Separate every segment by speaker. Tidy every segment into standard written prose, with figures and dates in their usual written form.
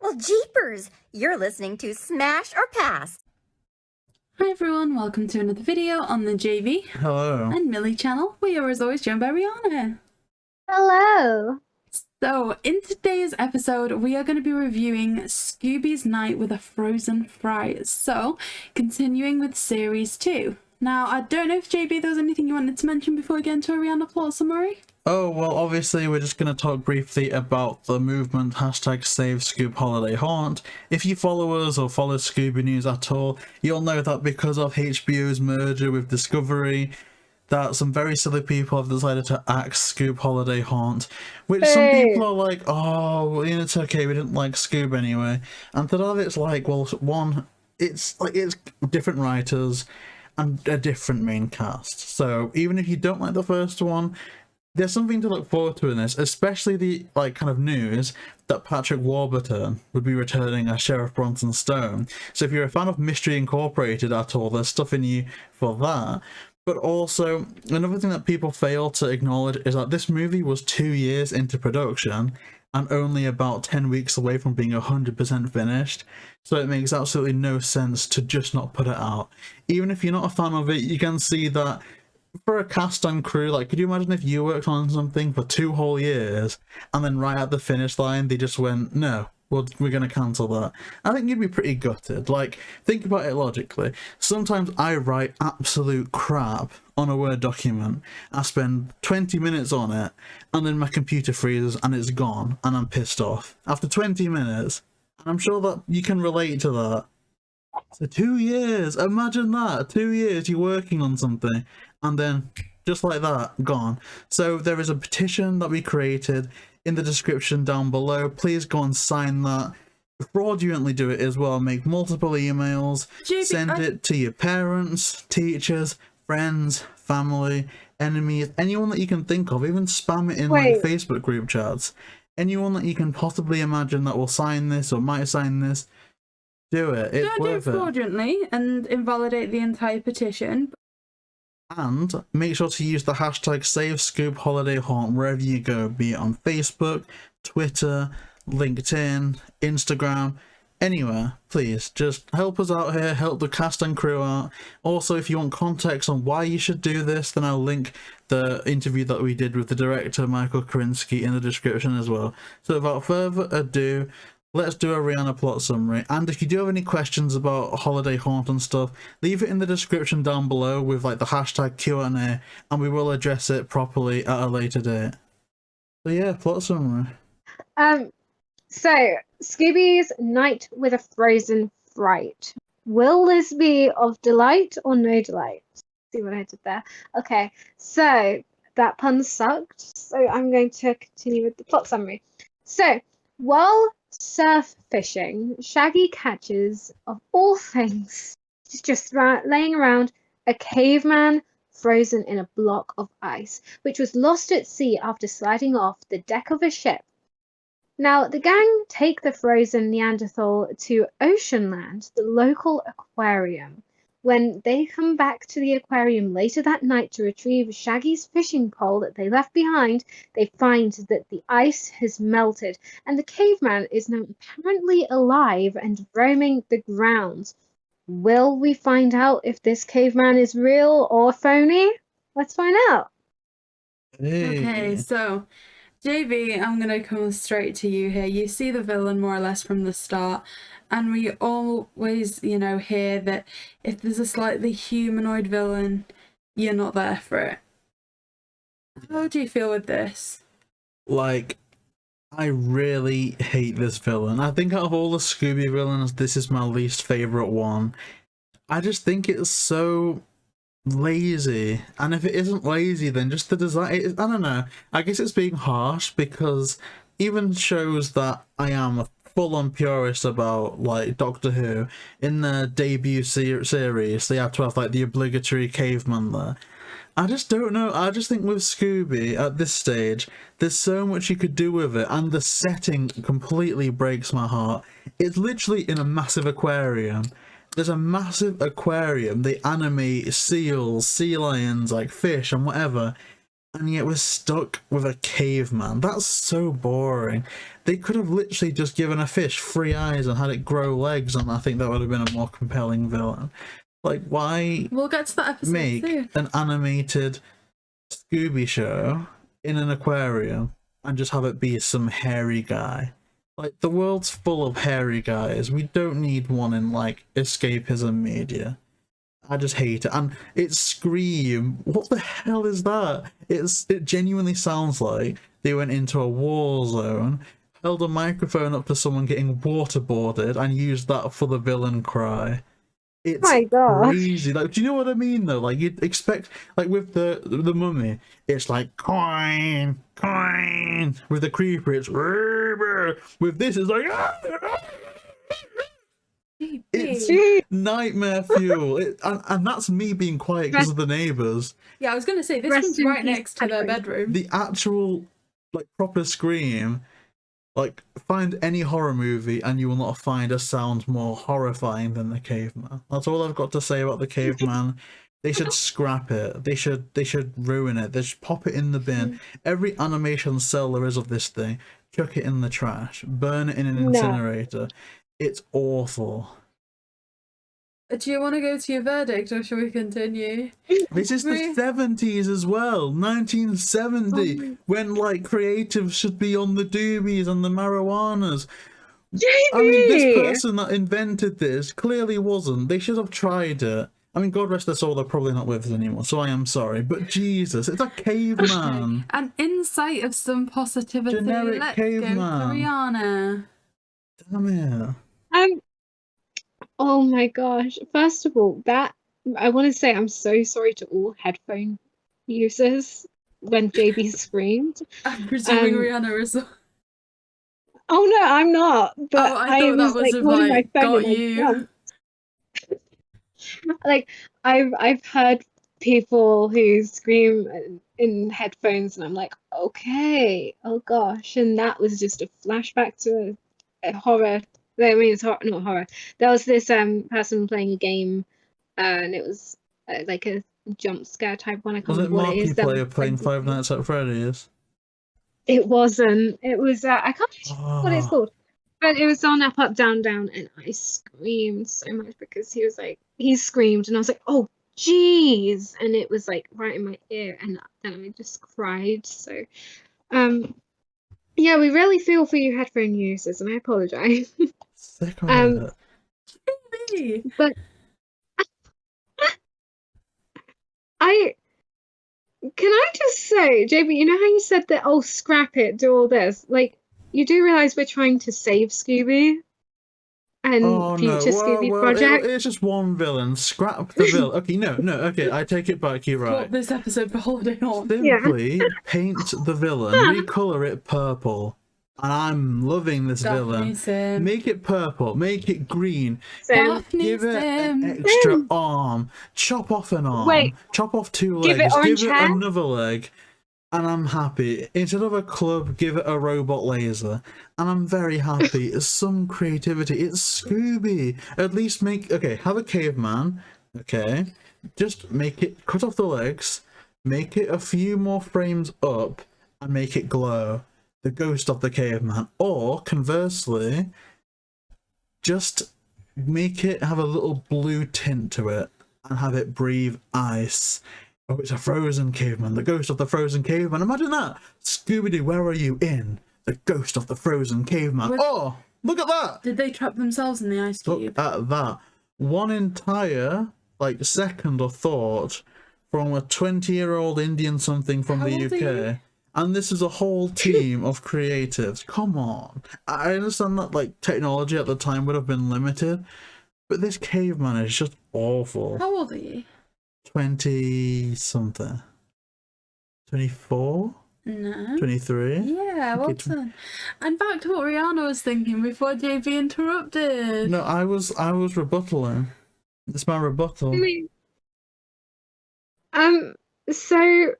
Speaker 1: Well, jeepers! You're listening to Smash or Pass.
Speaker 2: Hi everyone, welcome to another video on the JayBee
Speaker 3: Hello.
Speaker 2: and Milly channel. We are as always joined by Rhianna.
Speaker 4: Hello.
Speaker 2: So, in today's episode, we are going to be reviewing Scooby's Night with a Frozen Fright. So, continuing with Series 2. Now, I don't know if JayBee, there was anything you wanted to mention before we get into a Rhianna plot summary?
Speaker 3: Oh, well, obviously we're just going to talk briefly about the movement hashtag Save Scoob Holiday Haunt. If you follow us or follow Scooby News at all, you'll know that because of HBO's merger with Discovery, that some very silly people have decided to axe Scoob Holiday Haunt, which some people are like, oh, well, it's okay, we didn't like Scoob anyway. And to that it's like, well, one, it's different writers and a different main cast. So even if you don't like the first one, there's something to look forward to in this, especially the kind of news that Patrick Warburton would be returning as Sheriff Bronson Stone. So if you're a fan of Mystery Incorporated at all, there's stuff in you for that. But also, another thing that people fail to acknowledge is that this movie was 2 years into production and only about 10 weeks away from being 100% finished. So it makes absolutely no sense to just not put it out. Even if you're not a fan of it, you can see that for a cast and crew, could you imagine if you worked on something for 2 whole years and then right at the finish line they just went, no, we're going to cancel that? I think you'd be pretty gutted. Think about it logically. Sometimes I write absolute crap on a Word document. I spend 20 minutes on it and then my computer freezes and it's gone and I'm pissed off after 20 minutes. And I'm sure that you can relate to that. So 2 years, imagine that, 2 years you're working on something and then just like that, gone. So there is a petition that we created in the description down below. Please go and sign that. Fraudulently do it as well, make multiple emails, send it to your parents, teachers, friends, family, enemies, anyone that you can think of, even spam it in Facebook group chats. Anyone that you can possibly imagine that will sign this or might sign this. Do it. It's worth it.
Speaker 2: Do it fraudulently and invalidate the entire petition.
Speaker 3: And make sure to use the hashtag SaveScoobHolidayHaunt wherever you go, be it on Facebook, Twitter, LinkedIn, Instagram, anywhere. Please, just help us out here, help the cast and crew out. Also, if you want context on why you should do this, then I'll link the interview that we did with the director, Michael Krinsky, in the description as well. So without further ado, let's do a Rhianna plot summary. And if you do have any questions about Holiday Haunt and stuff, leave it in the description down below with the hashtag Q&A, and we will address it properly at a later date. So yeah, plot summary.
Speaker 4: So Scooby's Night with a Frozen Fright. Will this be of delight or no delight? See what I did there? Okay, so that pun sucked. So I'm going to continue with the plot summary. So while surf fishing, Shaggy catches, of all things, just laying around, a caveman frozen in a block of ice, which was lost at sea after sliding off the deck of a ship. Now, the gang take the frozen Neanderthal to Oceanland, the local aquarium. When they come back to the aquarium later that night to retrieve Shaggy's fishing pole that they left behind, they find that the ice has melted and the caveman is now apparently alive and roaming the grounds. Will we find out if this caveman is real or phony? Let's find out.
Speaker 3: Hey.
Speaker 2: Okay, so JayBee, I'm going to come straight to you here. You see the villain more or less from the start, and we always, hear that if there's a slightly humanoid villain, you're not there for it. How do you feel with this?
Speaker 3: I really hate this villain. I think out of all the Scooby villains, this is my least favourite one. I just think it's so lazy, and if it isn't lazy, then just the design, I don't know, I guess it's being harsh, because even shows that I am a full-on purist about, Doctor Who, in their debut series they have to have the obligatory caveman there. I just don't know, I just think with Scooby at this stage there's so much you could do with it, and the setting completely breaks my heart. It's literally in a massive aquarium. There's a massive aquarium, they animate seals, sea lions, fish and whatever, and yet we're stuck with a caveman. That's so boring. They could have literally just given a fish 3 eyes and had it grow legs, and I think that would have been a more compelling villain. Like, why
Speaker 2: We'll get to that episode
Speaker 3: make
Speaker 2: soon.
Speaker 3: an animated Scooby show in an aquarium and just have it be some hairy guy? Like, the world's full of hairy guys. We don't need one in, like, escapism media. I just hate it. And it's Scream. What the hell is that? It genuinely sounds like they went into a war zone, held a microphone up to someone getting waterboarded, and used that for the villain cry. It's
Speaker 4: My God.
Speaker 3: crazy. Like, do you know what I mean though? Like, you'd expect, like with the Mummy, it's like coin, coin. With the Creeper, it's with this, it's like it's nightmare fuel. And that's me being quiet because of the neighbours.
Speaker 2: Yeah, I was going to say, this
Speaker 4: Rest
Speaker 2: one's
Speaker 4: in
Speaker 2: right
Speaker 4: peace,
Speaker 2: next to their
Speaker 4: Edward.
Speaker 2: bedroom.
Speaker 3: The actual, like, proper Scream, like, find any horror movie and you will not find a sound more horrifying than the caveman. That's all I've got to say about the caveman. They should scrap it. They should ruin it. They should pop it in the bin. Every animation cell there is of this thing, chuck it in the trash. Burn it in an incinerator. It's awful.
Speaker 2: Do you want to go to your verdict, or shall we continue?
Speaker 3: This is the 70s as well, 1970, when, like, creatives should be on the doobies and the marijuanas.
Speaker 4: JayBee!
Speaker 3: I mean, this person that invented this clearly wasn't. They should have tried it. I mean, God rest their soul, they're probably not with us anymore, so I am sorry. But Jesus, it's a caveman.
Speaker 2: An insight of some positivity.
Speaker 3: Generic
Speaker 2: Let's
Speaker 3: caveman.
Speaker 2: go to Rhianna.
Speaker 3: Damn it.
Speaker 4: Oh my gosh. First of all, that I want to say I'm so sorry to all headphone users when JayBee screamed.
Speaker 2: I'm presuming
Speaker 4: Um,
Speaker 2: Rhianna is.
Speaker 4: Oh no, I'm not. But
Speaker 2: Oh, I
Speaker 4: I
Speaker 2: thought that
Speaker 4: was
Speaker 2: was
Speaker 4: like
Speaker 2: if
Speaker 4: holding
Speaker 2: I
Speaker 4: my phone
Speaker 2: got
Speaker 4: and I
Speaker 2: you.
Speaker 4: jumped. Like I've heard people who scream in headphones and I'm like, okay, oh gosh, and that was just a flashback to a horror. I mean, it's not horror. There was this person playing a game, and it was like a jump scare type one. I can't
Speaker 3: Was it
Speaker 4: remember what it is.
Speaker 3: Markiplier playing Five Nights at Freddy's?
Speaker 4: It wasn't. It was I can't remember what it's
Speaker 3: Oh.
Speaker 4: called. But it was on Up, Up, Down, Down, and I screamed so much because he screamed, and I was like, oh, jeez, and it was like right in my ear, and then I just cried. So, yeah, we really feel for you headphone users, and I apologize.
Speaker 3: Sick of
Speaker 4: Um,
Speaker 3: it.
Speaker 4: But can I just say, JayBee, you know how you said that, oh, scrap it, do all this? Like, you do realise we're trying to save Scooby and
Speaker 3: Oh no,
Speaker 4: future Scooby project?
Speaker 3: it's just one villain. Scrap the villain. Okay, no, okay, I take it back, you're right.
Speaker 2: Swap this episode for Holiday On.
Speaker 3: Simply paint the villain, recolor it purple. And I'm loving this villain.
Speaker 2: Sim.
Speaker 3: Make it purple, make it green,
Speaker 4: So,
Speaker 3: give it an
Speaker 2: Sim.
Speaker 3: extra arm, chop off an arm,
Speaker 4: Wait,
Speaker 3: chop off 2
Speaker 4: give it
Speaker 3: legs,
Speaker 4: orange
Speaker 3: give it
Speaker 4: hair?
Speaker 3: another leg, and I'm happy. Instead of a club, give it a robot laser, and I'm very happy. It's some creativity. It's Scooby. At least have a caveman, okay? Just make it, cut off the legs, make it a few more frames up, and make it glow. The ghost of the caveman. Or, conversely, just make it have a little blue tint to it and have it breathe ice. Oh, it's a frozen caveman. The ghost of the frozen caveman. Imagine that. Scooby Doo, where are you in? The ghost of the frozen caveman. Oh, look at that.
Speaker 2: Did they trap themselves in the ice cube?
Speaker 3: Look at that. One entire, like, second of thought from a 20-year-old Indian something from
Speaker 2: How
Speaker 3: the
Speaker 2: old are you?
Speaker 3: UK. And this is a whole team of creatives. Come on. I understand that, like, technology at the time would have been limited, but this caveman is just awful.
Speaker 2: How old are you?
Speaker 3: 20-something. 24?
Speaker 2: No.
Speaker 3: 23?
Speaker 2: Yeah, well
Speaker 3: Okay,
Speaker 2: done. And back to what Rhianna was thinking before JayBee interrupted.
Speaker 3: No, I was rebuttaling. It's my rebuttal.
Speaker 4: So,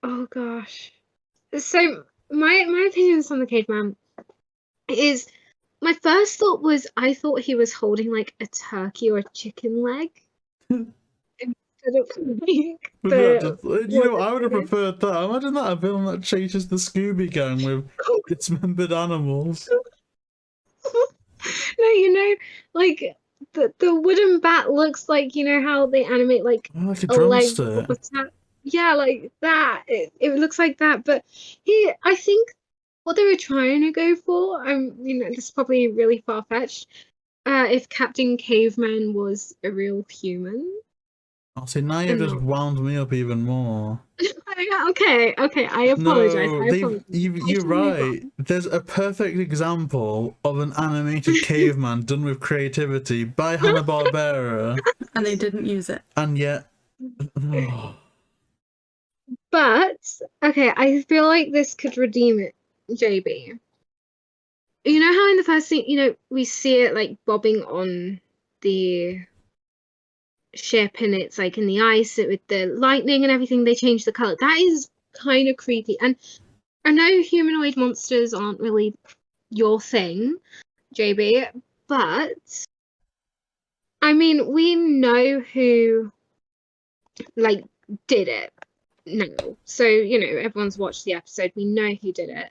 Speaker 4: oh gosh. So my opinions on the caveman is, my first thought was I thought he was holding like a turkey or a chicken leg. instead of like
Speaker 3: Would that just, you know, I would have preferred that. Imagine that, a villain that chases the Scooby Gang with dismembered animals.
Speaker 4: No, you know, like the wooden bat looks like, you know how they animate like
Speaker 3: Oh, like a
Speaker 4: a leg
Speaker 3: drumstick.
Speaker 4: or that. Yeah, like that. It looks like that, but I think what they were trying to go for, you know, this is probably really far-fetched. If Captain Caveman was a real human.
Speaker 3: Oh, see, now you've just
Speaker 4: No.
Speaker 3: wound me up even more.
Speaker 4: Okay, I apologize.
Speaker 3: No,
Speaker 4: I apologize.
Speaker 3: you're right. There's a perfect example of an animated caveman done with creativity by Hanna-Barbera,
Speaker 2: And they didn't use it.
Speaker 3: and yet...
Speaker 4: But okay, I feel like this could redeem it, JayBee. You know how in the first scene, you know, we see it like bobbing on the ship and it's like in the ice with the lightning and everything, they change the color. That is kind of creepy. And I know humanoid monsters aren't really your thing, JayBee, but I mean, we know who like did it now. So, you know, everyone's watched the episode, we know who did it.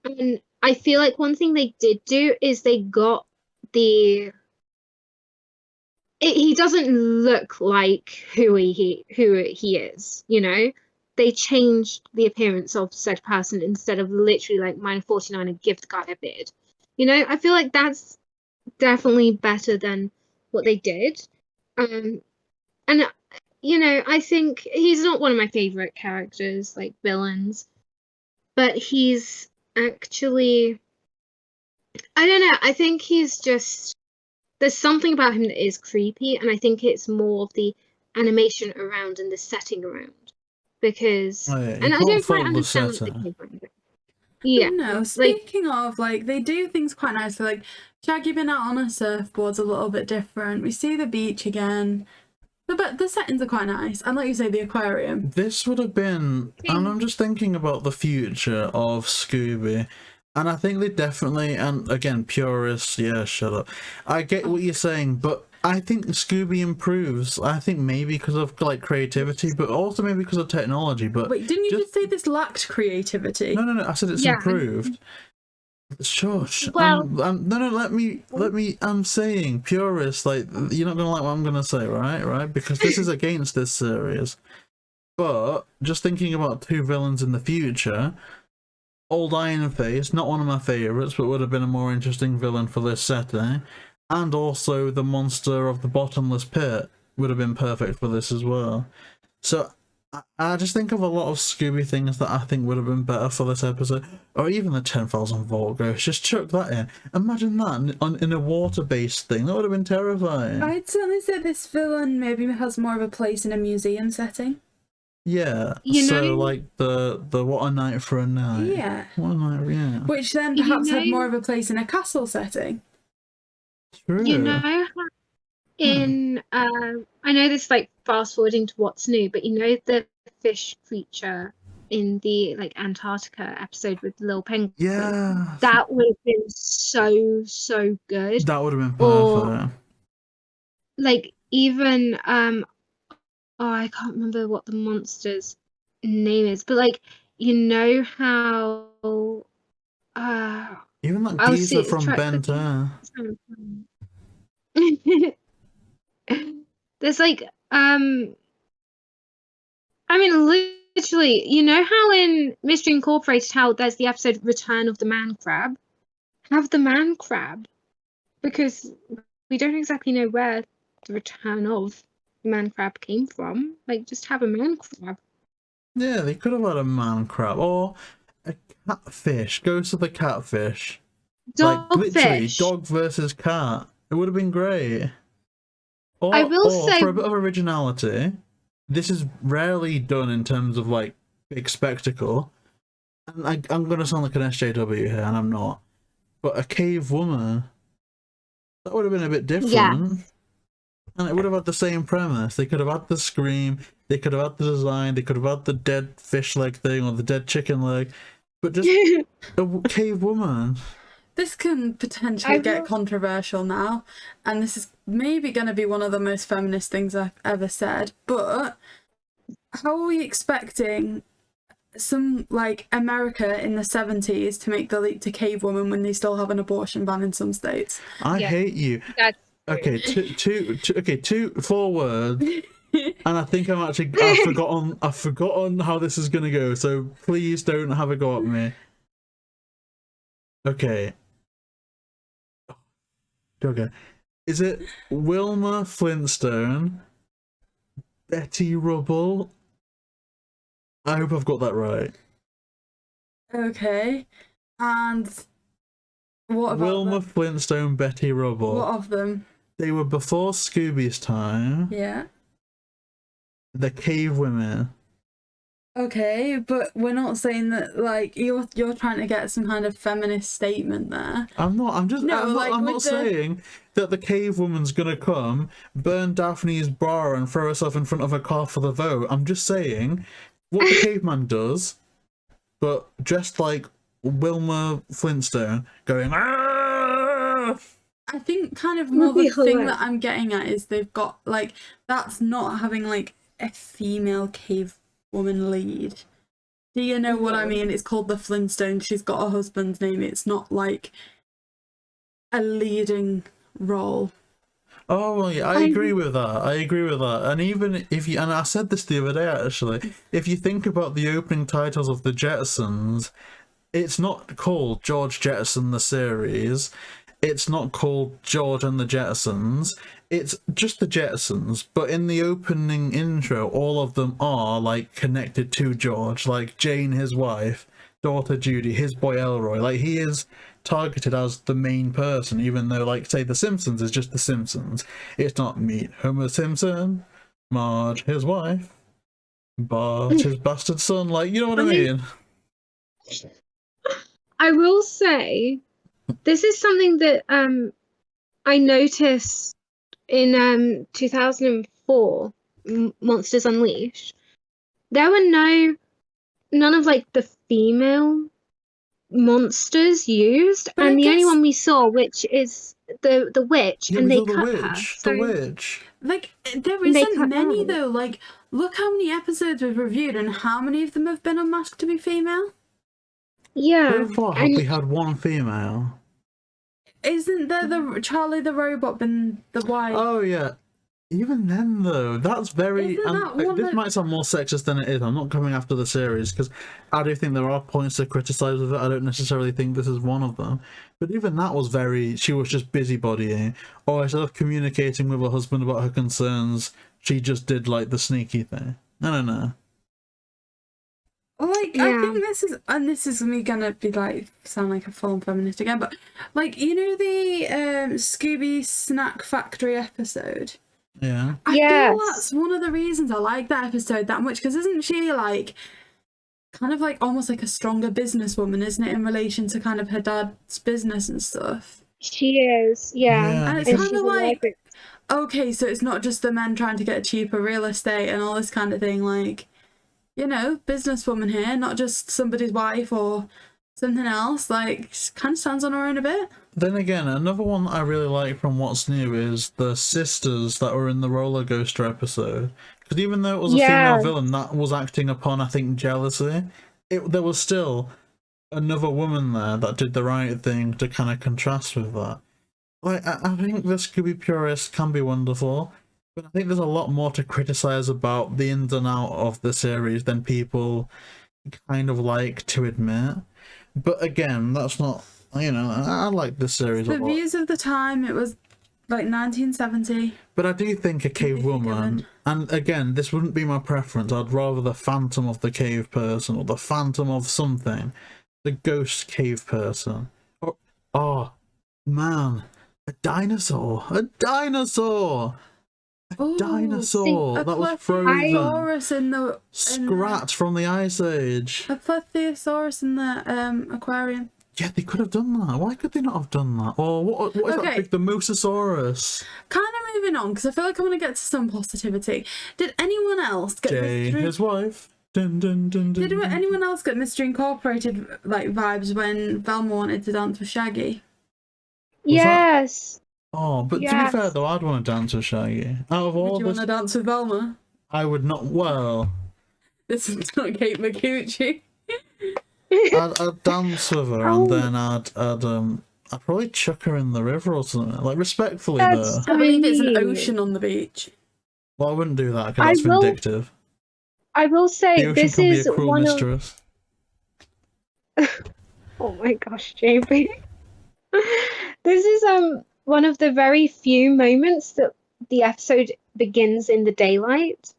Speaker 4: And I feel like one thing they did do is they got he doesn't look like who he is, you know? They changed the appearance of said person instead of literally like -49 and give the guy a beard. You know, I feel like that's definitely better than what they did. And you know, I think he's not one of my favorite characters, like villains, but he's actually, I don't know, I think he's just, there's something about him that is creepy, and I think it's more of the animation around and the setting around, because
Speaker 3: Oh, yeah,
Speaker 4: and I don't quite understand
Speaker 3: the
Speaker 4: what they came from. Yeah,
Speaker 2: No, speaking of, like, they do things quite nicely. Like, Shaggy being out on a surfboard's a little bit different. We see the beach again. But the settings are quite nice. And like you say, the aquarium.
Speaker 3: This would have been, and I'm just thinking about the future of Scooby, and I think they definitely, and again, purists, yeah, shut up. I get what you're saying, but I think Scooby improves. I think maybe because of like creativity, but also maybe because of technology. But
Speaker 2: Wait, didn't you just say this lacked creativity?
Speaker 3: No. I said it's improved. Shush.
Speaker 4: Well,
Speaker 3: no. Let me. I'm saying purists. Like, you're not gonna like what I'm gonna say, right? Because this is against this series. But just thinking about two villains in the future, Old Iron Face, not one of my favorites, but would have been a more interesting villain for this setting, and also the monster of the bottomless pit would have been perfect for this as well. So I just think of a lot of Scooby things that I think would have been better for this episode, or even the 10,000 Volt Ghost. Just chuck that in. Imagine that in a water-based thing. That would have been terrifying.
Speaker 2: I'd certainly say this villain maybe has more of a place in a museum setting.
Speaker 3: Yeah.
Speaker 4: You
Speaker 3: so
Speaker 4: know,
Speaker 3: like the What a Night for a Night.
Speaker 2: Yeah.
Speaker 3: What a night, yeah.
Speaker 2: Which then
Speaker 4: You
Speaker 2: perhaps had
Speaker 4: know-
Speaker 2: more of a place in a castle setting.
Speaker 3: True.
Speaker 4: you know how in I know this like fast forwarding to what's new, but you know the fish creature in the like Antarctica episode with the little penguin?
Speaker 3: Yeah.
Speaker 4: That would have been so good.
Speaker 3: That would have been perfect.
Speaker 4: Or like even oh, I can't remember what the monster's name is, but like, you know how
Speaker 3: Even that
Speaker 4: I'll
Speaker 3: geezer
Speaker 4: see-
Speaker 3: from
Speaker 4: try-
Speaker 3: Ben 10.
Speaker 4: there's like I mean literally, you know how in Mystery Incorporated how there's the episode Return of the Man Crab? Have the man crab, because we don't exactly know where the return of the man crab came from. Like, just have a man crab.
Speaker 3: Yeah, they could have had a man crab or a catfish. Ghost of the catfish. Like literally,
Speaker 4: Dogfish.
Speaker 3: dog versus cat. It would have been great. Or,
Speaker 4: I will say-
Speaker 3: for a bit of originality, this is rarely done in terms of like big spectacle. And I'm gonna sound like an SJW here, and I'm not. But a cave woman, that would have been a bit different.
Speaker 4: Yes.
Speaker 3: And it would have had the same premise. They could have had the scream, they could have had the design, they could have had the dead fish leg thing or the dead chicken leg. But just a cave woman.
Speaker 2: This can potentially get
Speaker 4: will-
Speaker 2: controversial now, and this is maybe going to be one of the most feminist things I've ever said, but how are we expecting some, like, America in the 70s to make the leap to cave woman when they still have an abortion ban in some states?
Speaker 3: I
Speaker 4: Yeah.
Speaker 3: hate you.
Speaker 4: That's
Speaker 3: Okay, four words, and I think I've forgotten how this is gonna go. So please don't have a go at me. Okay. Okay. Is it Wilma Flintstone, Betty Rubble? I hope I've got that right.
Speaker 2: Okay, and what about
Speaker 3: Wilma Flintstone, Betty Rubble.
Speaker 2: what of them?
Speaker 3: They were before Scooby's time.
Speaker 2: Yeah.
Speaker 3: The cave women.
Speaker 2: Okay, but we're not saying that, like, you're trying to get some kind of feminist statement there.
Speaker 3: I'm not. I'm
Speaker 2: like,
Speaker 3: not saying that the cave woman's gonna come, burn Daphne's bra, and throw herself in front of a car for the vote. I'm just saying what the caveman does, but dressed like Wilma Flintstone, going. Aah!
Speaker 2: I think kind of more the
Speaker 4: be
Speaker 2: thing
Speaker 4: hilarious.
Speaker 2: that I'm getting at is they've got, like, that's not having, like, a female cave woman lead. Do you know what I mean? It's called the Flintstone. She's got a husband's name. It's not, like, a leading role.
Speaker 3: Oh well, yeah, I agree with that. And even if you, and I said this the other day actually, if you think about the opening titles of the Jetsons, it's not called George Jetson the series. It's not called George and the Jetsons. It's just the Jetsons. But in the opening intro, all of them are like connected to George, like Jane, his wife, daughter Judy, his boy Elroy. Like he is targeted as the main person, even though, like, say, The Simpsons is just The Simpsons. It's not Meet Homer Simpson, Marge, his wife, Bart, his bastard son. Like, you know what I mean?
Speaker 4: I will say, this is something that I noticed in 2004, Monsters Unleashed. There were none of like the female monsters used,
Speaker 2: But I
Speaker 4: and the only
Speaker 2: guess-
Speaker 4: one we saw, which is the witch,
Speaker 3: Yeah,
Speaker 4: and
Speaker 3: we
Speaker 4: they
Speaker 3: saw the
Speaker 4: cut
Speaker 3: witch.
Speaker 4: her.
Speaker 3: The
Speaker 4: So
Speaker 3: witch.
Speaker 2: Like, there
Speaker 4: They
Speaker 2: isn't
Speaker 4: cut
Speaker 2: many,
Speaker 4: down.
Speaker 2: though. Like, look how many episodes we've reviewed and how many of them have been unmasked to be female.
Speaker 4: yeah,
Speaker 3: So far, have
Speaker 4: and
Speaker 3: we had one female?
Speaker 2: Isn't there the Charlie the Robot been the wife?
Speaker 3: Oh yeah. Even then, though, that's very.
Speaker 2: Isn't
Speaker 3: And
Speaker 2: that one
Speaker 3: this
Speaker 2: that-
Speaker 3: might sound more sexist than it is. I'm not coming after the series because I do think there are points to criticize with it. I don't necessarily think this is one of them. But even that was very. She was just busybodying, or instead of communicating with her husband about her concerns, she just did like the sneaky thing. I don't know.
Speaker 2: Like, I
Speaker 4: Yeah.
Speaker 2: think this is me gonna be like, sound like a full-on feminist again, but like, you know the Scooby Snack Factory episode?
Speaker 3: Yeah.
Speaker 2: I feel
Speaker 4: Yes.
Speaker 2: that's one of the reasons I like that episode that much, because isn't she like kind of like almost like a stronger businesswoman, isn't it, in relation to kind of her dad's business and stuff?
Speaker 4: she is, yeah.
Speaker 3: Yeah.
Speaker 2: And it's
Speaker 4: And
Speaker 2: kind
Speaker 4: she's
Speaker 2: of
Speaker 4: a
Speaker 2: like,
Speaker 4: library.
Speaker 2: okay, so it's not just the men trying to get cheaper real estate and all this kind of thing, like, you know, businesswoman here, not just somebody's wife or something else, like, kind of stands on her own a bit.
Speaker 3: Then again, another one I really like from What's New is the sisters that were in the roller coaster episode. Because even though it was a
Speaker 4: Yeah.
Speaker 3: female villain that was acting upon, I think, jealousy, there was still another woman there that did the right thing to kind of contrast with that. Like, I think the Scooby purists can be wonderful, but I think there's a lot more to criticize about the ins and out of the series than people kind of like to admit. But again, that's not, you know, I like this series a
Speaker 2: The
Speaker 3: lot.
Speaker 2: views of the time, it was like 1970.
Speaker 3: But I do think a cave
Speaker 2: Be
Speaker 3: woman,
Speaker 2: forgiven.
Speaker 3: and again, this wouldn't be my preference. I'd rather the phantom of the cave person or the phantom of something, the ghost cave person. Or, oh, man, a dinosaur! A dinosaur!
Speaker 2: Ooh,
Speaker 3: Dinosaur
Speaker 2: a
Speaker 3: that was
Speaker 2: Plesiosaurus
Speaker 3: frozen,
Speaker 2: in the
Speaker 3: scratched from the Ice Age.
Speaker 2: a Plesiosaurus in the aquarium.
Speaker 3: Yeah, they could have done that. Why could they not have done that? Or what is that
Speaker 2: Okay.
Speaker 3: big? The Mosasaurus.
Speaker 2: Kind of moving on, because I feel like I want to get to some positivity. Did anyone else get
Speaker 3: Jane,
Speaker 2: mystery?
Speaker 3: his wife. Dun, dun, dun, dun,
Speaker 2: Did
Speaker 3: dun.
Speaker 2: anyone else get Mystery Incorporated like vibes when Velma wanted to dance with Shaggy?
Speaker 4: Yes.
Speaker 3: Oh, but to be fair though, I'd want to dance with Shaggy. Out of all
Speaker 2: Would you want to dance with Velma?
Speaker 3: I would not. Well,
Speaker 2: This is not Kate McCucci.
Speaker 3: I'd dance with her, and then I'd probably chuck her in the river or something. Like respectfully, though.
Speaker 2: I believe it's an ocean on the beach.
Speaker 3: Well, I wouldn't do that because that's vindictive.
Speaker 4: I will say
Speaker 3: The ocean
Speaker 4: this
Speaker 3: can
Speaker 4: is
Speaker 3: be a cruel
Speaker 4: one
Speaker 3: mistress.
Speaker 4: Oh my gosh, JayBee. This is one of the very few moments that the episode begins in the daylight.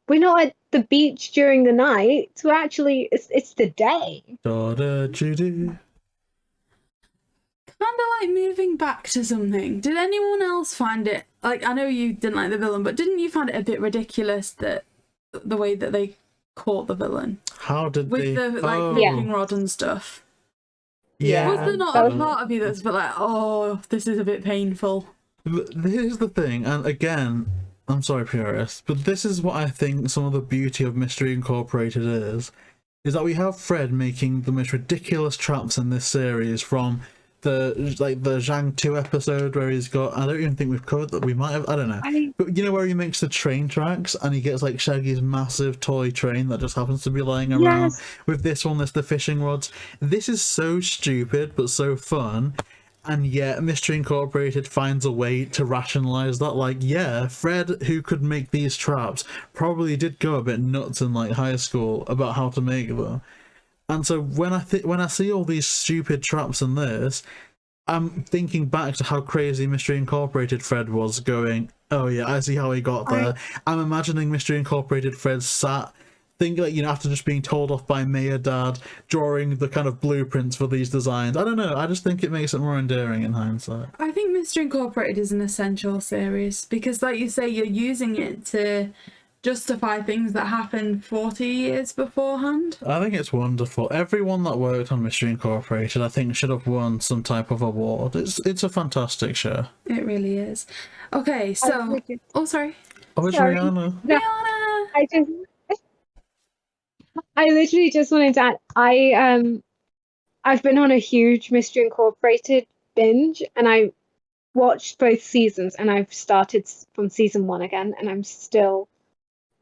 Speaker 4: We're not at the beach during the night. We're actually it's the day.
Speaker 3: Daughter Judy.
Speaker 2: Kind of like moving back to something. Did anyone else find it, like, I know you didn't like the villain, but didn't you find it a bit ridiculous that the way that they caught the villain?
Speaker 3: How did
Speaker 2: with
Speaker 3: they?
Speaker 2: the like fishing rod and stuff?
Speaker 3: Yeah.
Speaker 2: Was there not a part of you that's a bit like, oh, this is a bit painful?
Speaker 3: Here's the thing, and again, I'm sorry, purists, but this is what I think some of the beauty of Mystery Incorporated is that we have Fred making the most ridiculous traps in this series, from the Zhang 2 episode where he's got, I don't even think we've covered that, we might have, I don't know, but you know where he makes the train tracks and he gets like Shaggy's massive toy train that just happens to be lying around. With this one, there's the fishing rods. This is so stupid but so fun, and yet Mystery Incorporated finds a way to rationalize that. Like, yeah, Fred, who could make these traps, probably did go a bit nuts in like high school about how to make them. And so when I see all these stupid traps in this, I'm thinking back to how crazy Mystery Incorporated Fred was, going, oh yeah, I see how he got there. I'm imagining Mystery Incorporated Fred sat, thinking, like, you know, after just being told off by Mayor Dad, drawing the kind of blueprints for these designs. I don't know, I just think it makes it more endearing in hindsight.
Speaker 2: I think Mystery Incorporated is an essential series because, like you say, you're using it to justify things that happened 40 years beforehand.
Speaker 3: I think it's wonderful. Everyone that worked on Mystery Incorporated, I think, should have won some type of award. It's a fantastic show.
Speaker 2: It really is. Okay, so oh sorry.
Speaker 3: Oh, it's Rhianna.
Speaker 4: No,
Speaker 2: Rhianna.
Speaker 4: I literally just wanted to add, I've been on a huge Mystery Incorporated binge, and I watched both seasons, and I've started from season 1 again, and I'm still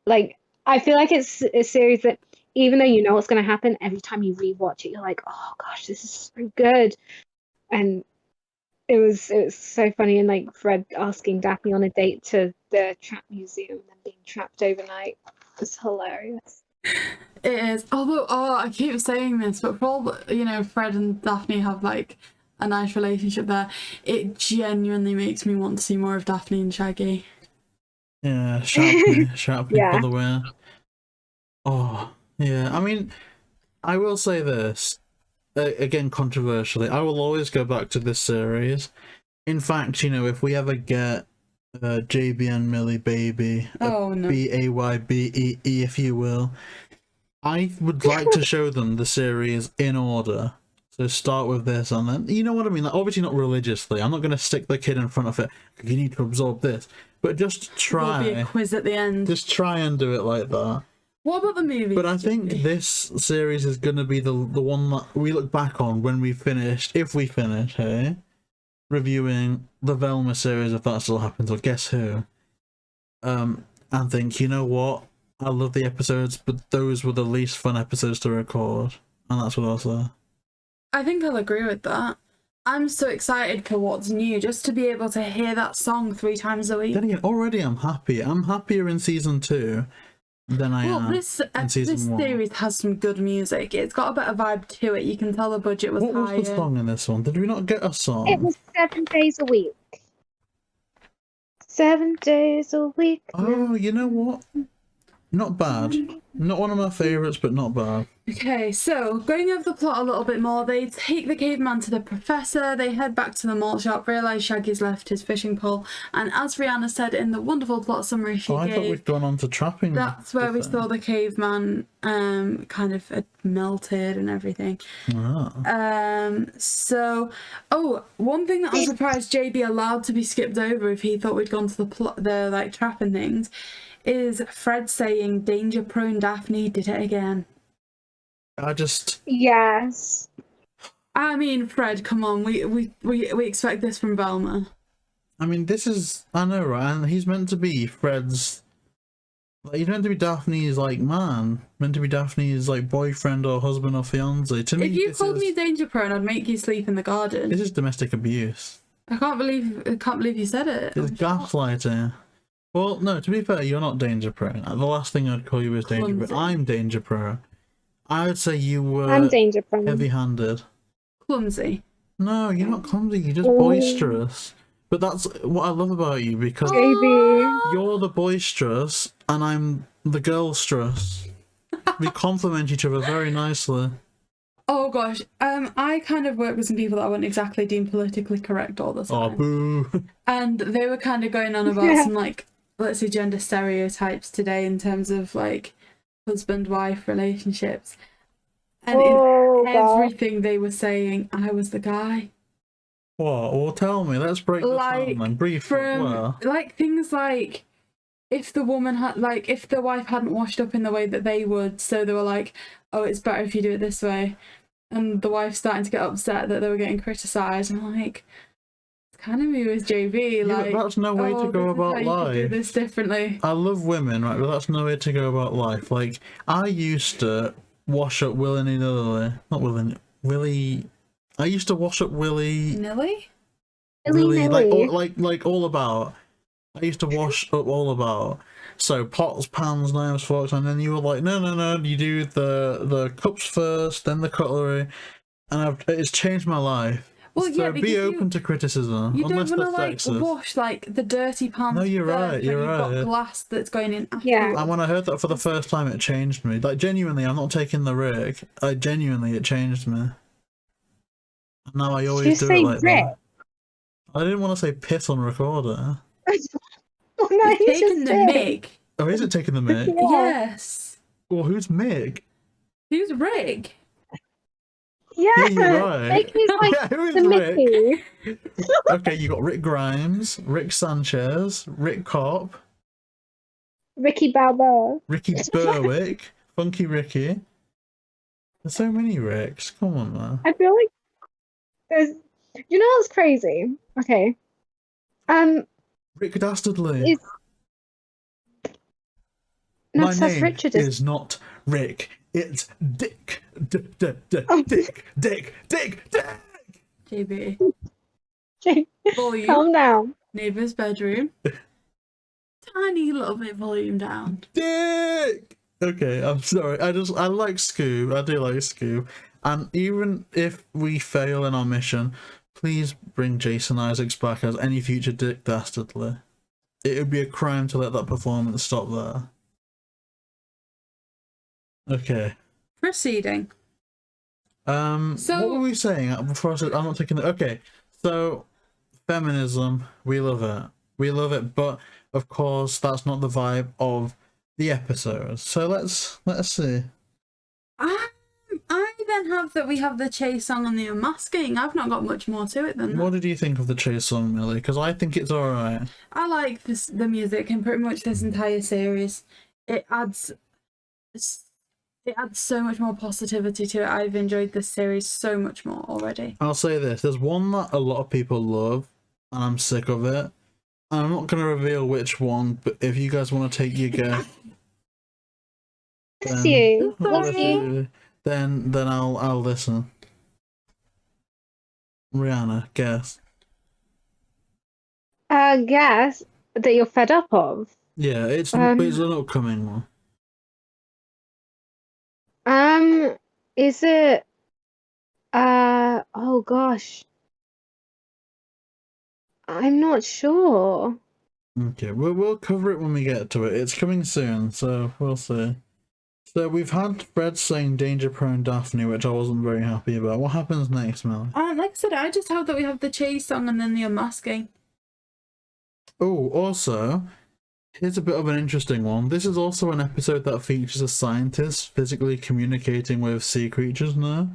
Speaker 4: like, I feel like it's a series that even though you know what's going to happen, every time you rewatch it, you're like, oh gosh, this is so good. And it was so funny, and like Fred asking Daphne on a date to the trap museum and then being trapped overnight was hilarious.
Speaker 2: It is. Although, I keep saying this, but for all, you know, Fred and Daphne have like a nice relationship there, it genuinely makes me want to see more of Daphne and Shaggy.
Speaker 3: Yeah, sharp me for the win. Oh, yeah. I mean, I will say this, again, controversially, I will always go back to this series. In fact, you know, if we ever get JayBee and Milly baby, BAYBEE, if you will, I would like to show them the series in order. So start with this, and then, you know what I mean? Like, obviously not religiously. I'm not going to stick the kid in front of it. You need to absorb this. But just try.
Speaker 2: There'll be a quiz at the end.
Speaker 3: Just try and do it like that.
Speaker 2: What about the movie?
Speaker 3: But I think this series is going to be the one that we look back on when we finished, if we finish, hey, reviewing the Velma series, if that still happens, or Guess Who. And think, you know what? I love the episodes, but those were the least fun episodes to record. And that's what I'll say.
Speaker 2: I think I'll agree with that. I'm so excited for what's new, just to be able to hear that song 3 times a week.
Speaker 3: Then again, already I'm happy. I'm happier in season 2 than I am in season 1.
Speaker 2: This series has some good music. It's got a better vibe to it. You can tell the budget was higher.
Speaker 3: What was the song in this one? Did we not get a song?
Speaker 4: It was 7 days a week. 7 days a week.
Speaker 3: Oh, you know what? Not bad. Not one of my favourites, but not bad.
Speaker 2: Okay, so going over the plot a little bit more, they take the caveman to the professor, they head back to the malt shop, realise Shaggy's left his fishing pole, and as Rhianna said in the wonderful plot summary she
Speaker 3: I
Speaker 2: gave,
Speaker 3: thought we'd gone on to trapping.
Speaker 2: that's where we saw the caveman kind of melted and everything. One thing that I'm surprised JayBee allowed to be skipped over if he thought we'd gone to the like trapping things, is Fred saying danger-prone Daphne did it again.
Speaker 3: I just...
Speaker 4: Yes.
Speaker 2: I mean, Fred, come on, we expect this from Velma.
Speaker 3: I mean, this is, I know, right? And he's meant to be Fred's, like, he's meant to be Daphne's, like, man. Meant to be Daphne's, like, boyfriend or husband or fiance. To me,
Speaker 2: If you called me danger prone, I'd make you sleep in the garden.
Speaker 3: this is domestic abuse.
Speaker 2: I can't believe you said it.
Speaker 3: It's gaslighting. Well, no, to be fair, you're not danger prone. The last thing I'd call you is danger prone.
Speaker 2: Clumsy.
Speaker 3: I'm danger prone. I would say you were
Speaker 4: I'm danger prone.
Speaker 3: heavy-handed.
Speaker 2: Clumsy.
Speaker 3: No, you're not clumsy, you're just
Speaker 4: Oh.
Speaker 3: boisterous. But that's what I love about you, because
Speaker 4: JayBee.
Speaker 3: you're the boisterous and I'm the girlstrous. We complement each other very nicely.
Speaker 2: Oh gosh, I kind of work with some people that I wouldn't exactly deem politically correct all the
Speaker 3: Oh,
Speaker 2: time.
Speaker 3: boo.
Speaker 2: And they were kind of going on about some, like, let's say gender stereotypes today in terms of, like, husband-wife relationships. And
Speaker 4: Oh,
Speaker 2: in
Speaker 4: God.
Speaker 2: everything they were saying, I was the guy.
Speaker 3: What? Well, tell me. Let's break this down then. Brief. Well,
Speaker 2: Like, things like, if the woman had, like, if the wife hadn't washed up in the way that they would, so they were like, oh, it's better if you do it this way. And the wife's starting to get upset that they were getting criticised. And I'm like, it's kind of me with JayBee.
Speaker 3: yeah,
Speaker 2: Like,
Speaker 3: but that's no way to go about
Speaker 2: you could do
Speaker 3: life.
Speaker 2: this differently.
Speaker 3: I love women, right? But that's no way to go about life. Like, I used to wash up willy-nilly. Not Willy. I used to wash up Willy.
Speaker 2: Nilly?
Speaker 3: Willy,
Speaker 4: Willy-nilly.
Speaker 3: like all about. I used to wash up all about. So pots, pans, knives, forks, and then you were like, no, you do the cups first, then the cutlery, and it's changed my life.
Speaker 2: Well,
Speaker 3: So
Speaker 2: yeah,
Speaker 3: be
Speaker 2: because
Speaker 3: open to criticism,
Speaker 2: you don't
Speaker 3: unless
Speaker 2: want to,
Speaker 3: they're
Speaker 2: like,
Speaker 3: sexist.
Speaker 2: wash, like, the dirty pans.
Speaker 3: No, you're
Speaker 2: first
Speaker 3: right,
Speaker 2: when
Speaker 3: you're
Speaker 2: you've got
Speaker 3: right.
Speaker 2: glass that's going in after.
Speaker 4: Yeah.
Speaker 3: And when I heard that for the first time, it changed me. Like, genuinely, I'm not taking the rig. Genuinely, it changed me. And now I always do
Speaker 4: say
Speaker 3: it like
Speaker 4: Rick?
Speaker 3: that. I didn't want to say piss on recorder.
Speaker 4: Oh, no,
Speaker 2: You're
Speaker 4: you
Speaker 2: taking
Speaker 4: just
Speaker 2: the
Speaker 4: did.
Speaker 2: mic.
Speaker 3: Oh, is it taking the mic?
Speaker 4: Yeah.
Speaker 2: Yes.
Speaker 3: Well, who's Mick?
Speaker 2: Who's Rick?
Speaker 4: Yeah,
Speaker 3: Yeah, you're right.
Speaker 4: like he's like
Speaker 3: Yeah, who is
Speaker 4: the
Speaker 3: Rick?
Speaker 4: Mickey.
Speaker 3: Okay, you got Rick Grimes, Rick Sanchez, Rick Kopp,
Speaker 4: Ricky Balboa.
Speaker 3: Ricky Berwick, Funky Ricky. There's so many Ricks. Come on, man.
Speaker 4: I feel like there's, you know what's crazy? Okay.
Speaker 3: Rick Dastardly.
Speaker 4: Is no,
Speaker 3: My
Speaker 4: it says
Speaker 3: name
Speaker 4: Richard
Speaker 3: is not Rick. It's Dick.
Speaker 4: Oh.
Speaker 3: Dick.
Speaker 2: JayBee.
Speaker 4: Jay,
Speaker 2: Volume.
Speaker 4: calm down.
Speaker 2: Neighbour's bedroom. Tiny little bit volume down.
Speaker 3: Dick. Okay, I'm sorry. I like Scoob. I do like Scoob. And even if we fail in our mission, please bring Jason Isaacs back as any future Dick Dastardly. It would be a crime to let that performance stop there. Okay.
Speaker 2: Proceeding.
Speaker 3: So what were we saying before I said I'm not taking the okay. So feminism, we love it, but of course that's not the vibe of the episode. So let's see.
Speaker 2: I then have that we have the chase song and the unmasking. I've not got much more to it than that.
Speaker 3: What did you think of the chase song, Millie? Because I think it's alright.
Speaker 2: I like the music in pretty much this entire series. It adds so much more positivity to it. I've enjoyed this series so much more already.
Speaker 3: I'll say this, there's one that a lot of people love, and I'm sick of it. And I'm not going to reveal which one, but if you guys want to take your guess,
Speaker 4: Bless you.
Speaker 3: Well,
Speaker 4: Bless
Speaker 3: if
Speaker 4: you.
Speaker 3: you- then I'll listen. Rhianna, guess.
Speaker 4: Guess that you're fed up of.
Speaker 3: Yeah, it's an upcoming one.
Speaker 4: Is it? Oh gosh. I'm not sure.
Speaker 3: Okay, we'll cover it when we get to it. It's coming soon, so we'll see. So we've had Fred saying danger prone Daphne, which I wasn't very happy about. What happens next, Mel?
Speaker 2: Like I said, I just hope that we have the chase song and then the unmasking.
Speaker 3: Oh, also, here's a bit of an interesting one. This is also an episode that features a scientist physically communicating with sea creatures now.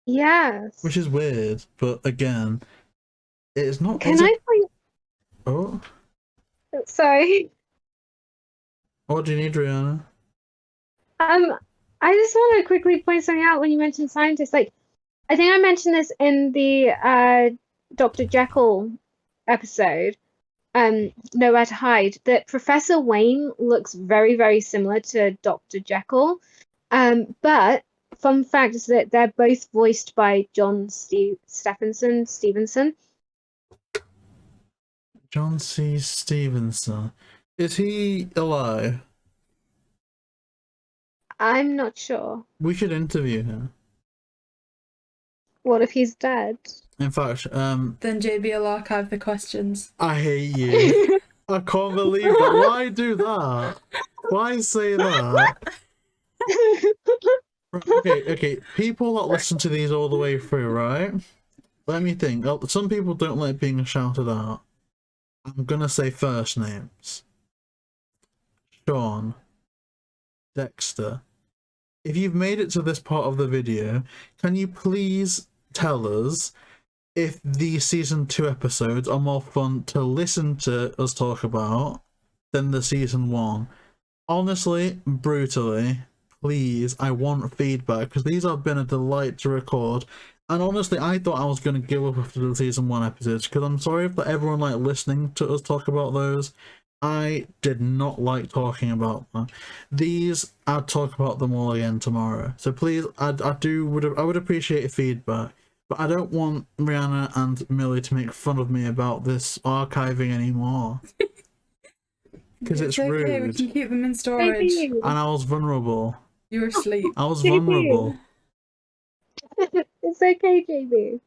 Speaker 4: Yes.
Speaker 3: Which is weird, but again, it's not...
Speaker 4: Can I point?
Speaker 3: Oh,
Speaker 4: Sorry.
Speaker 3: what do you need, Rhianna?
Speaker 4: I just want to quickly point something out when you mentioned scientists. Like, I think I mentioned this in the Dr. Jekyll episode, Nowhere to Hide, that Professor Wayne looks very, very similar to Dr. Jekyll. But fun fact is that they're both voiced by John Stevenson.
Speaker 3: John C. Stevenson. Is he alive?
Speaker 4: I'm not sure.
Speaker 3: We should interview him.
Speaker 4: What if he's dead?
Speaker 3: In fact,
Speaker 2: Then JayBee will archive the questions.
Speaker 3: I hate you. I can't believe that. Why do that? Why say that? Okay. People that listen to these all the way through, right? Let me think. Some people don't like being shouted out. I'm gonna say first names. Sean. Dexter. If you've made it to this part of the video, can you please tell us if the season 2 episodes are more fun to listen to us talk about than the season 1? Honestly, brutally, please, I want feedback, because these have been a delight to record. And honestly, I thought I was going to give up after the season 1 episodes, because I'm sorry for everyone like listening to us talk about those. I did not like talking about them. These, I'd talk about them all again tomorrow. So please, I would appreciate feedback. But I don't want Rhianna and Milly to make fun of me about this archiving anymore. Because it's
Speaker 2: okay,
Speaker 3: rude.
Speaker 2: we can keep them in storage.
Speaker 4: JayBee.
Speaker 3: And I was vulnerable.
Speaker 2: You were asleep.
Speaker 3: I was
Speaker 4: JayBee.
Speaker 3: vulnerable.
Speaker 4: It's okay, JayBee.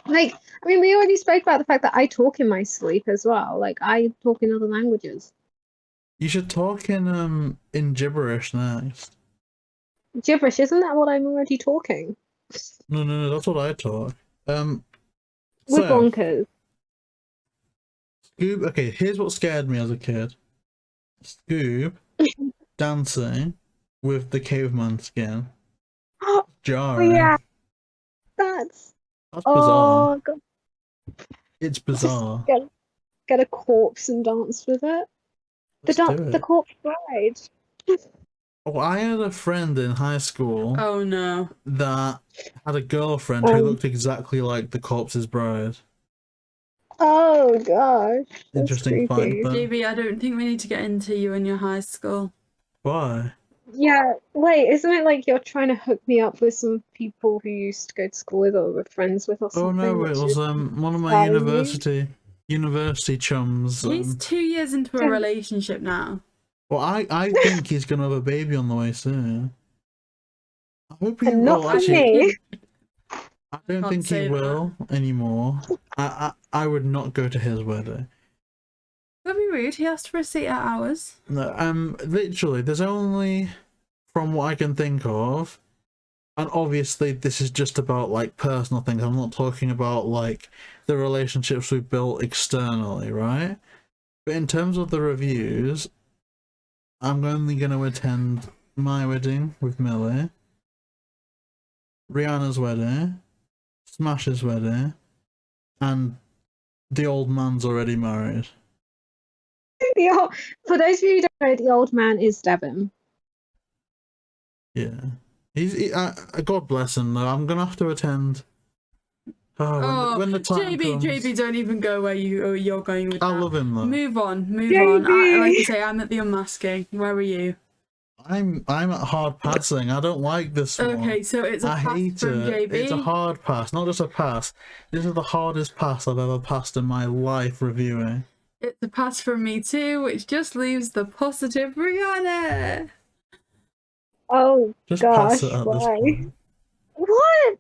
Speaker 4: Like, I mean, we already spoke about the fact that I talk in my sleep as well. Like, I talk in other languages.
Speaker 3: You should talk in gibberish next.
Speaker 4: Gibberish, isn't that what I'm already talking?
Speaker 3: No, that's what I talk.
Speaker 4: With
Speaker 3: So,
Speaker 4: bonkers.
Speaker 3: Scoob, okay, here's what scared me as a kid. Scoob dancing with the caveman skin. Jarring.
Speaker 4: Yeah. That's
Speaker 3: bizarre.
Speaker 4: oh god.
Speaker 3: It's bizarre.
Speaker 4: Get a corpse and dance with it.
Speaker 3: Let's do
Speaker 4: The
Speaker 3: it.
Speaker 4: corpse bride.
Speaker 3: Oh, I had a friend in high school
Speaker 2: Oh no.
Speaker 3: that had a girlfriend who looked exactly like the corpse's bride.
Speaker 4: Oh gosh. That's
Speaker 3: Interesting find.
Speaker 4: creepy.
Speaker 3: But
Speaker 2: JayBee, I don't think we need to get into you and your high school.
Speaker 3: why?
Speaker 4: Yeah, wait, isn't it like you're trying to hook me up with some people who you used to go to school with or were friends with or
Speaker 3: Oh
Speaker 4: something?
Speaker 3: no, it
Speaker 4: which
Speaker 3: was
Speaker 4: is
Speaker 3: one of my
Speaker 4: surprising.
Speaker 3: university chums.
Speaker 2: He's 2 years into a
Speaker 4: Yeah.
Speaker 2: relationship now.
Speaker 3: Well, I think he's gonna have a baby on the way soon. I hope he
Speaker 4: And not
Speaker 3: will.
Speaker 4: for
Speaker 3: Actually,
Speaker 4: me.
Speaker 3: I don't
Speaker 2: Can't
Speaker 3: think
Speaker 2: say
Speaker 3: he
Speaker 2: that.
Speaker 3: will anymore. I would not go to his wedding.
Speaker 2: That'd be rude. He asked for a seat at ours.
Speaker 3: No, literally, there's only, from what I can think of, and obviously this is just about like personal things. I'm not talking about like the relationships we built externally, right? But in terms of the reviews, I'm only going to attend my wedding with Milly, Rhianna's wedding, smASH's wedding, and the old man's already married.
Speaker 4: For those of you who don't know, the old man is Devon.
Speaker 3: Yeah. God bless him though. I'm gonna have to attend. When the time comes.
Speaker 2: JayBee, don't even go where you're going with that.
Speaker 3: I love him though.
Speaker 2: Move on.
Speaker 4: JayBee.
Speaker 2: Like I say, I'm at the unmasking. Where are you?
Speaker 3: I'm at hard passing. I don't like this one.
Speaker 2: Okay, so it's a
Speaker 3: I
Speaker 2: pass
Speaker 3: hate
Speaker 2: from
Speaker 3: it.
Speaker 2: JayBee.
Speaker 3: It's a hard pass, not just a pass. This is the hardest pass I've ever passed in my life reviewing.
Speaker 2: It's a pass from me too, which just leaves the positive Rhianna.
Speaker 4: Oh
Speaker 3: Just
Speaker 4: gosh,
Speaker 3: pass it at this
Speaker 4: why?
Speaker 3: point.
Speaker 4: What?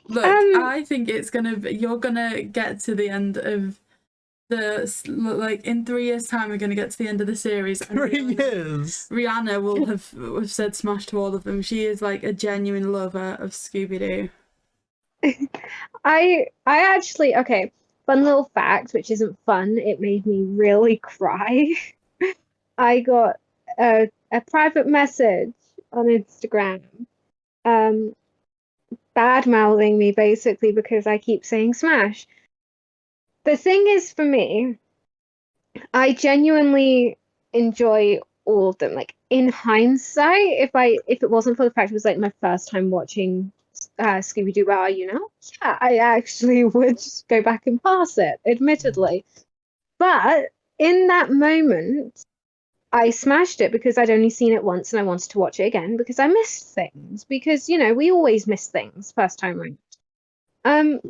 Speaker 2: Look, I think it's you're gonna get to the end of like in 3 years' time. We're gonna get to the end of the series. And
Speaker 3: 3 years.
Speaker 2: Rhianna will have said smash to all of them. She is like a genuine lover of Scooby Doo.
Speaker 4: I actually, okay, fun little fact, which isn't fun, it made me really cry. I got a private message on Instagram bad mouthing me basically because I keep saying smash. The thing is, for me, I genuinely enjoy all of them. Like in hindsight, if it wasn't for the fact it was like my first time watching Scooby Doo, where are you now? Yeah, I actually would go back and pass it, admittedly. But in that moment, I smashed it because I'd only seen it once and I wanted to watch it again because I missed things. Because, we always miss things first time round. And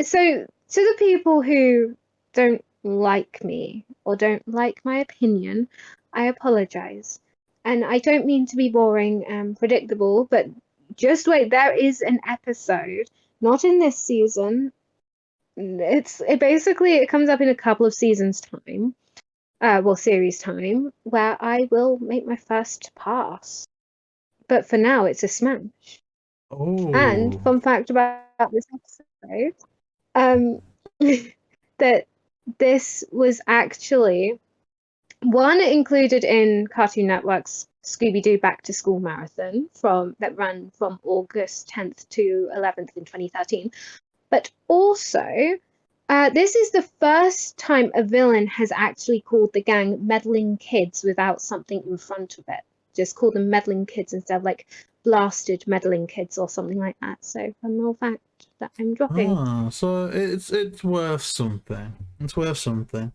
Speaker 4: so to the people who don't like me or don't like my opinion, I apologize. And I don't mean to be boring and predictable, but just wait, there is an episode, not in this season. It comes up in a couple of seasons time, series time, where I will make my first pass. But for now, it's a smash.
Speaker 3: Oh.
Speaker 4: And fun fact about this episode, that this was actually one included in Cartoon Network's Scooby Doo Back to School marathon that ran from August 10th to 11th in 2013. But also, this is the first time a villain has actually called the gang meddling kids without something in front of it. Just call them meddling kids instead of like blasted meddling kids or something like that. So fun little fact that I'm dropping.
Speaker 3: So it's worth something. It's worth something.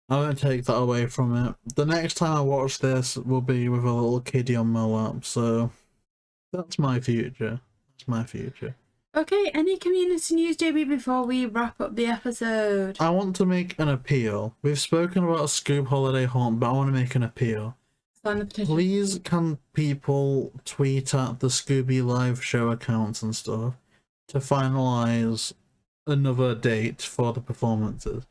Speaker 3: I won't take that away from it. The next time I watch this will be with a little kiddie on my lap, so that's my future. That's my future.
Speaker 2: Okay, any community news, JayBee, before we wrap up the episode?
Speaker 3: I want to make an appeal. We've spoken about Scoob Holiday Haunt, but I want to make an appeal.
Speaker 2: Sign the petition.
Speaker 3: Please can people tweet at the Scooby Live show accounts and stuff to finalise another date for the performances?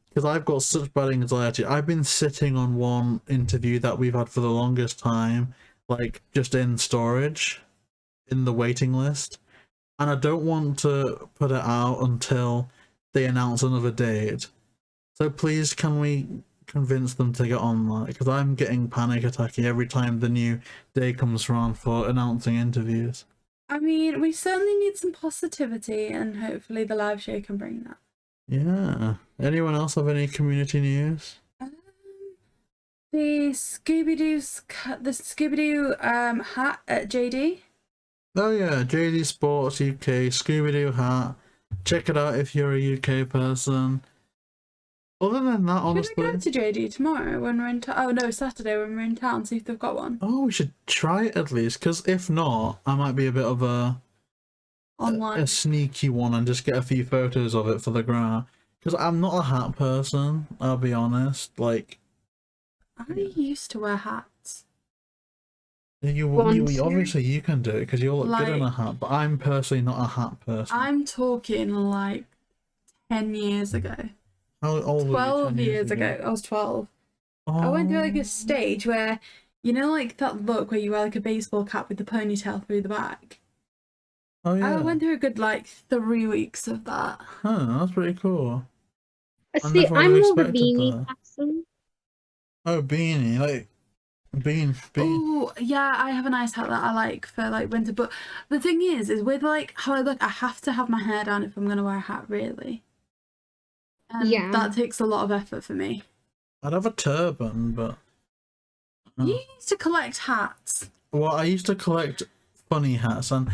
Speaker 3: Because I've got such bad anxiety. I've been sitting on one interview that we've had for the longest time, like just in storage, in the waiting list. And I don't want to put it out until they announce another date. So please can we convince them to get on that? Because I'm getting panic attacky every time the new day comes around for announcing interviews.
Speaker 2: I mean, we certainly need some positivity, and hopefully the live show can bring that.
Speaker 3: Yeah. Anyone else have any community news?
Speaker 2: The Scooby Doo hat at JD.
Speaker 3: Oh yeah, JD Sports UK Scooby Doo hat. Check it out if you're a UK person. Other than that, honestly,
Speaker 2: Should we go to JD tomorrow when we're in town? Oh no, Saturday when we're in town. See if they've got one.
Speaker 3: oh, we should try it at least. Because if not, I might be a bit of a sneaky one and just get a few photos of it for the gram. Because I'm not a hat person, I'll be honest. Like,
Speaker 2: I used to wear hats.
Speaker 3: you obviously you can do it because you look good in a hat, but I'm personally not a hat person.
Speaker 2: I'm talking like 10 years ago.
Speaker 3: How old
Speaker 2: 12
Speaker 3: were you 10
Speaker 2: years ago. I was 12.
Speaker 3: Oh.
Speaker 2: I went through like a stage where, like that look where you wear like a baseball cap with the ponytail through the back.
Speaker 3: Oh yeah.
Speaker 2: I went through a good like 3 weeks of that.
Speaker 3: Huh, that's pretty cool.
Speaker 4: See, I'm more of a beanie person.
Speaker 3: Oh, beanie, like bean.
Speaker 2: Oh yeah, I have a nice hat that I like for like winter. But the thing is with like how I look, I have to have my hair down if I'm gonna wear a hat, really. And that takes a lot of effort for me.
Speaker 3: I'd have a turban, but
Speaker 2: you used to collect hats.
Speaker 3: Well, I used to collect funny hats, and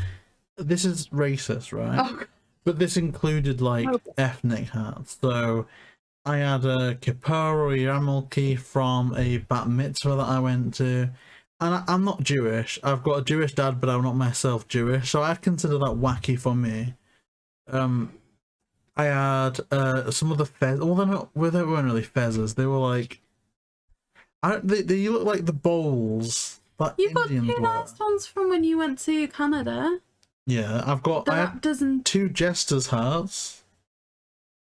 Speaker 3: this is racist, right?
Speaker 2: Oh.
Speaker 3: But this included like ethnic hats. So I had a kippah or yarmulke from a bat mitzvah that I went to. And I'm not Jewish. I've got a Jewish dad, but I'm not myself Jewish. So I consider that wacky for me. I had some of the feathers. Well, they weren't really feathers. They were like... They look like the bowls that
Speaker 2: You've got
Speaker 3: Indians
Speaker 2: two
Speaker 3: wear.
Speaker 2: nice ones from when you went to Canada.
Speaker 3: Yeah, I have two Jester's hats.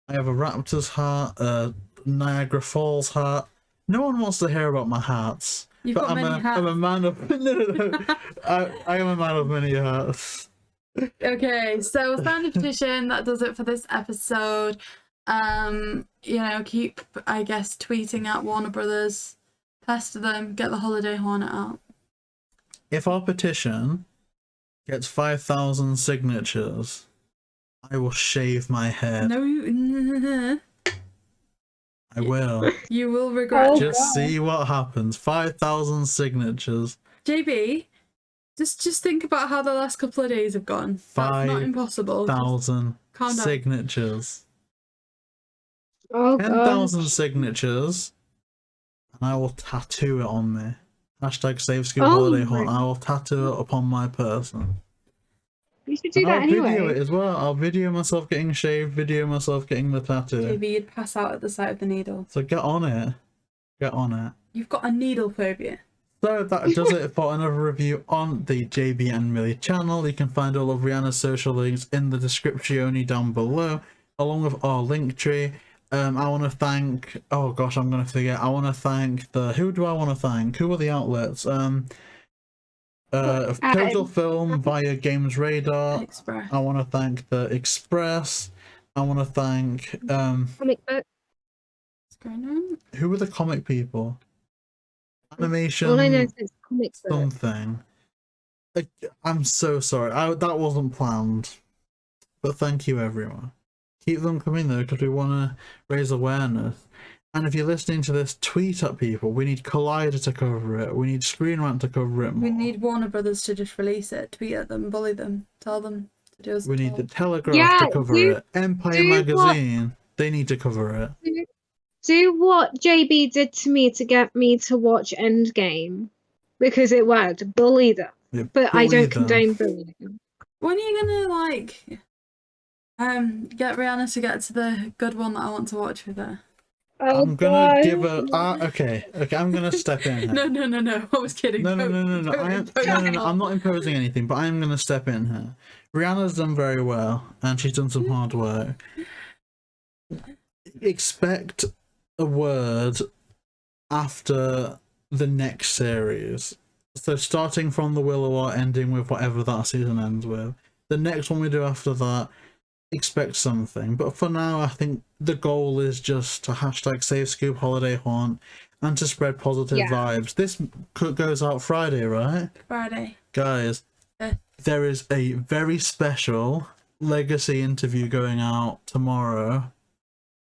Speaker 3: I have a Raptors hat, a Niagara Falls hat. No one wants to hear about my hats.
Speaker 2: I'm
Speaker 3: a man of no. I am a man of many hats.
Speaker 2: Okay, so sign the petition. That does it for this episode. Keep, I guess, tweeting at Warner Brothers, pester them, get the Holiday Hornet out.
Speaker 3: If our petition gets 5,000 signatures, I will shave my head.
Speaker 2: No,
Speaker 3: I will.
Speaker 2: You will regret.
Speaker 3: Just see what happens. 5,000 signatures.
Speaker 2: JayBee, Just think about how the last couple of days have gone. That's not impossible.
Speaker 3: 5,000
Speaker 2: calm down.
Speaker 3: signatures.
Speaker 4: Oh
Speaker 3: 10,000
Speaker 4: gosh.
Speaker 3: signatures, and I will tattoo it on me. Hashtag save Scoob
Speaker 4: Oh
Speaker 3: holiday
Speaker 4: my-
Speaker 3: haunt. I will tattoo it upon my person.
Speaker 4: You should do
Speaker 3: And
Speaker 4: that
Speaker 3: I'll video
Speaker 4: anyway.
Speaker 3: it as well. I'll video myself getting shaved, video myself getting the tattoo.
Speaker 2: JayBee, you'd pass out at the sight of the needle.
Speaker 3: So get on it. Get on it.
Speaker 2: You've got a needle phobia.
Speaker 3: So that does it for another review on the JayBee and Milly channel. You can find all of Rhianna's social links in the description down below, along with our link tree. I want to thank, oh gosh, I'm going to forget. I want to thank who do I want to thank? Who are the outlets? Total Film via Games Radar.
Speaker 2: Express.
Speaker 3: I want to thank the Express. I want to thank,
Speaker 4: Comic book.
Speaker 2: Screen Rant.
Speaker 3: who were the comic people? Animation.
Speaker 4: All I know is it's comic book.
Speaker 3: Something. I'm so sorry. That wasn't planned. But thank you, everyone. Keep them coming though, because we want to raise awareness. And if you're listening to this, tweet at people. We need Collider to cover it. We need Screen Rant to cover it more.
Speaker 2: We need Warner Brothers to just release it, tweet at them, bully them, tell them to do as
Speaker 3: We need the
Speaker 2: told.
Speaker 3: Telegraph
Speaker 4: Yeah,
Speaker 3: to cover it. Empire Magazine. They need to cover it.
Speaker 4: Do what JayBee did to me to get me to watch Endgame, because it worked. Bully them,
Speaker 3: Yeah,
Speaker 4: but I
Speaker 3: bully
Speaker 4: don't
Speaker 3: them.
Speaker 4: condone bullying.
Speaker 2: When are you gonna like get Rhianna to get to the good one that I want to watch with her?
Speaker 4: Oh,
Speaker 3: I'm gonna
Speaker 4: God.
Speaker 3: give her. Okay, I'm gonna step in here.
Speaker 2: No. I was kidding.
Speaker 3: No.
Speaker 2: Don't impose
Speaker 3: No. I'm not imposing anything, but I am going to step in here. Rihanna's done very well, and she's done some hard work. Expect a word after the next series. So starting from the Willow War, ending with whatever that season ends with. The next one we do after that, expect something. But for now, I think the goal is just to hashtag save Scoob holiday haunt and to spread positive vibes. This goes out Friday, right?
Speaker 2: Friday.
Speaker 3: Guys, there is a very special legacy interview going out tomorrow.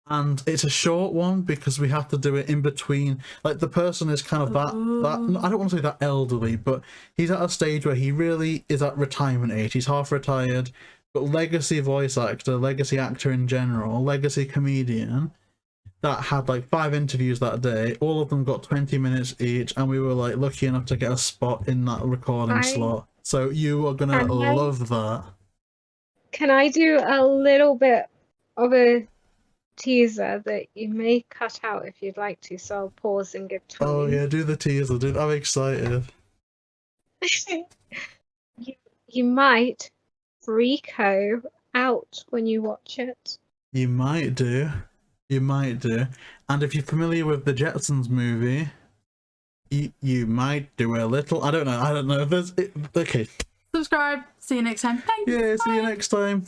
Speaker 3: And it's a short one because we have to do it in between. Like, the person is kind of that I don't want to say that elderly, but he's at a stage where he really is at retirement age. He's half retired, but legacy voice actor, legacy actor in general, legacy comedian that had like 5 interviews that day. All of them got 20 minutes each, and we were like lucky enough to get a spot in that recording slot. So you are gonna love that.
Speaker 4: Can I do a little bit of a teaser that you may cut out if you'd like to? So I'll pause and give time.
Speaker 3: Oh yeah, do the teaser, dude. I'm excited.
Speaker 4: You might freako out when you watch it.
Speaker 3: You might do. You might do. And if you're familiar with the Jetsons movie, you might do a little. I don't know. There's okay.
Speaker 2: Subscribe. See you next time. Thanks.
Speaker 3: Yeah, see you
Speaker 2: Bye.
Speaker 3: next time.